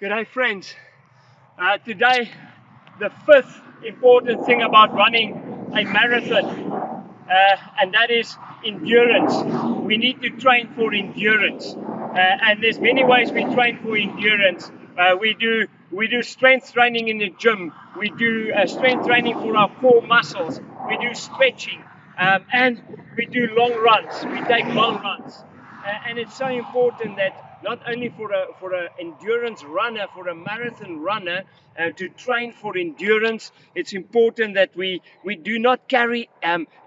G'day friends. Today, the fifth important thing about running a marathon, and that is endurance. We need to train for endurance, and there's many ways we train for endurance. We do strength training in the gym. We do strength training for our core muscles. We do stretching, and we do long runs. We take long runs. And it's so important that not only for a endurance runner, for a marathon runner, to train for endurance, it's important that we do not carry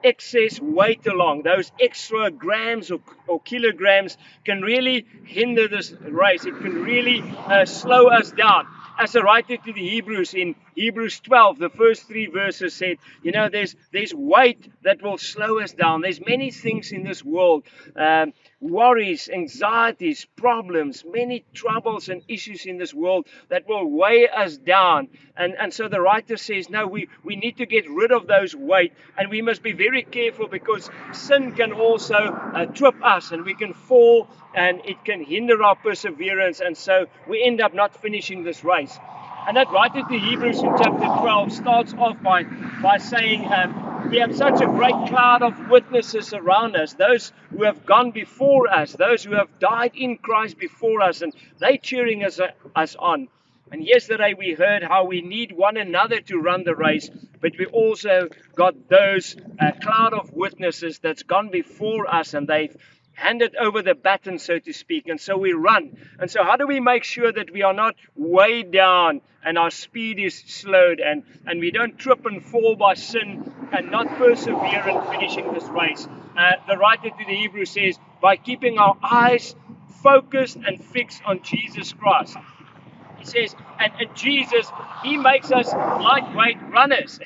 excess weight along. Those extra grams or kilograms can really hinder this race. It can really slow us down. As the writer to the Hebrews in Hebrews 12, the first 3 verses said, there's weight that will slow us down. There's many things in this world, worries, anxieties, problems, many troubles and issues in this world that will weigh us down. And so the writer says, no, we need to get rid of those weight, and we must be very careful because sin can also trip us and we can fall and it can hinder our perseverance, and so we end up not finishing this race. And that writer to Hebrews in chapter 12 starts off by saying, we have such a great cloud of witnesses around us, those who have gone before us, those who have died in Christ before us, and they cheering us on. And yesterday we heard how we need one another to run the race, but we also got those cloud of witnesses that's gone before us, and they've handed over the baton, so to speak, and so we run. And so how do we make sure that we are not weighed down and our speed is slowed and we don't trip and fall by sin and not persevere in finishing this race? The writer to the Hebrews says, by keeping our eyes focused and fixed on Jesus Christ. He says, and Jesus, he makes us lightweight runners.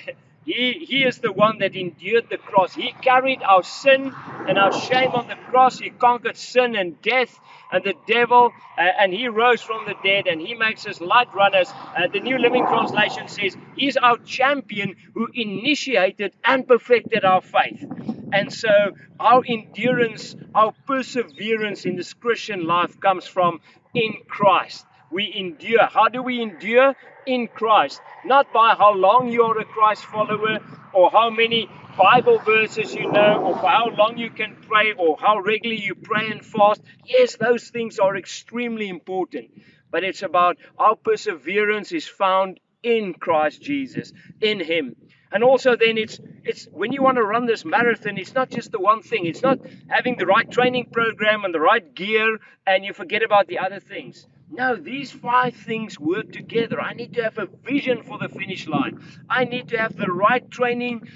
He is the one that endured the cross. He carried our sin and our shame on the cross. He conquered sin and death and the devil, and he rose from the dead, and he makes us light runners. The New Living Translation says, he's our champion who initiated and perfected our faith. And so our endurance, our perseverance in this Christian life comes from in Christ. We endure. How do we endure? In Christ. Not by how long you are a Christ follower, or how many Bible verses you know, or for how long you can pray, or how regularly you pray and fast. Yes, those things are extremely important. But it's about our perseverance is found in Christ Jesus, in Him. And also then it's when you want to run this marathon, it's not just the one thing. It's not having the right training program and the right gear and you forget about the other things. No, these 5 things work together. I need to have a vision for the finish line. I need to have the right training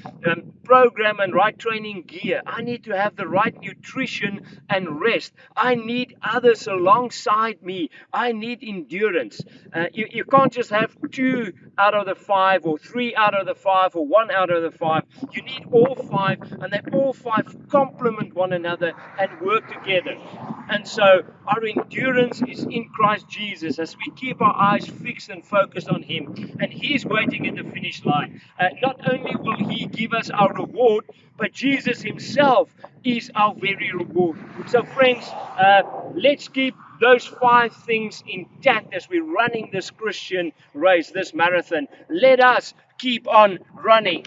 program and right training gear. I need to have the right nutrition and rest. I need others alongside me. I need endurance. You can't just have 2 out of the 5 or 3 out of the 5 or 1 out of the 5. You need all 5, and then all 5 complement one another and work together. And so our endurance is in Christ Jesus as we keep our eyes fixed and focused on Him. And He's waiting at the finish line. Not only will He give us our reward, but Jesus Himself is our very reward. So friends, let's keep those 5 things intact as we're running this Christian race, this marathon. Let us keep on running.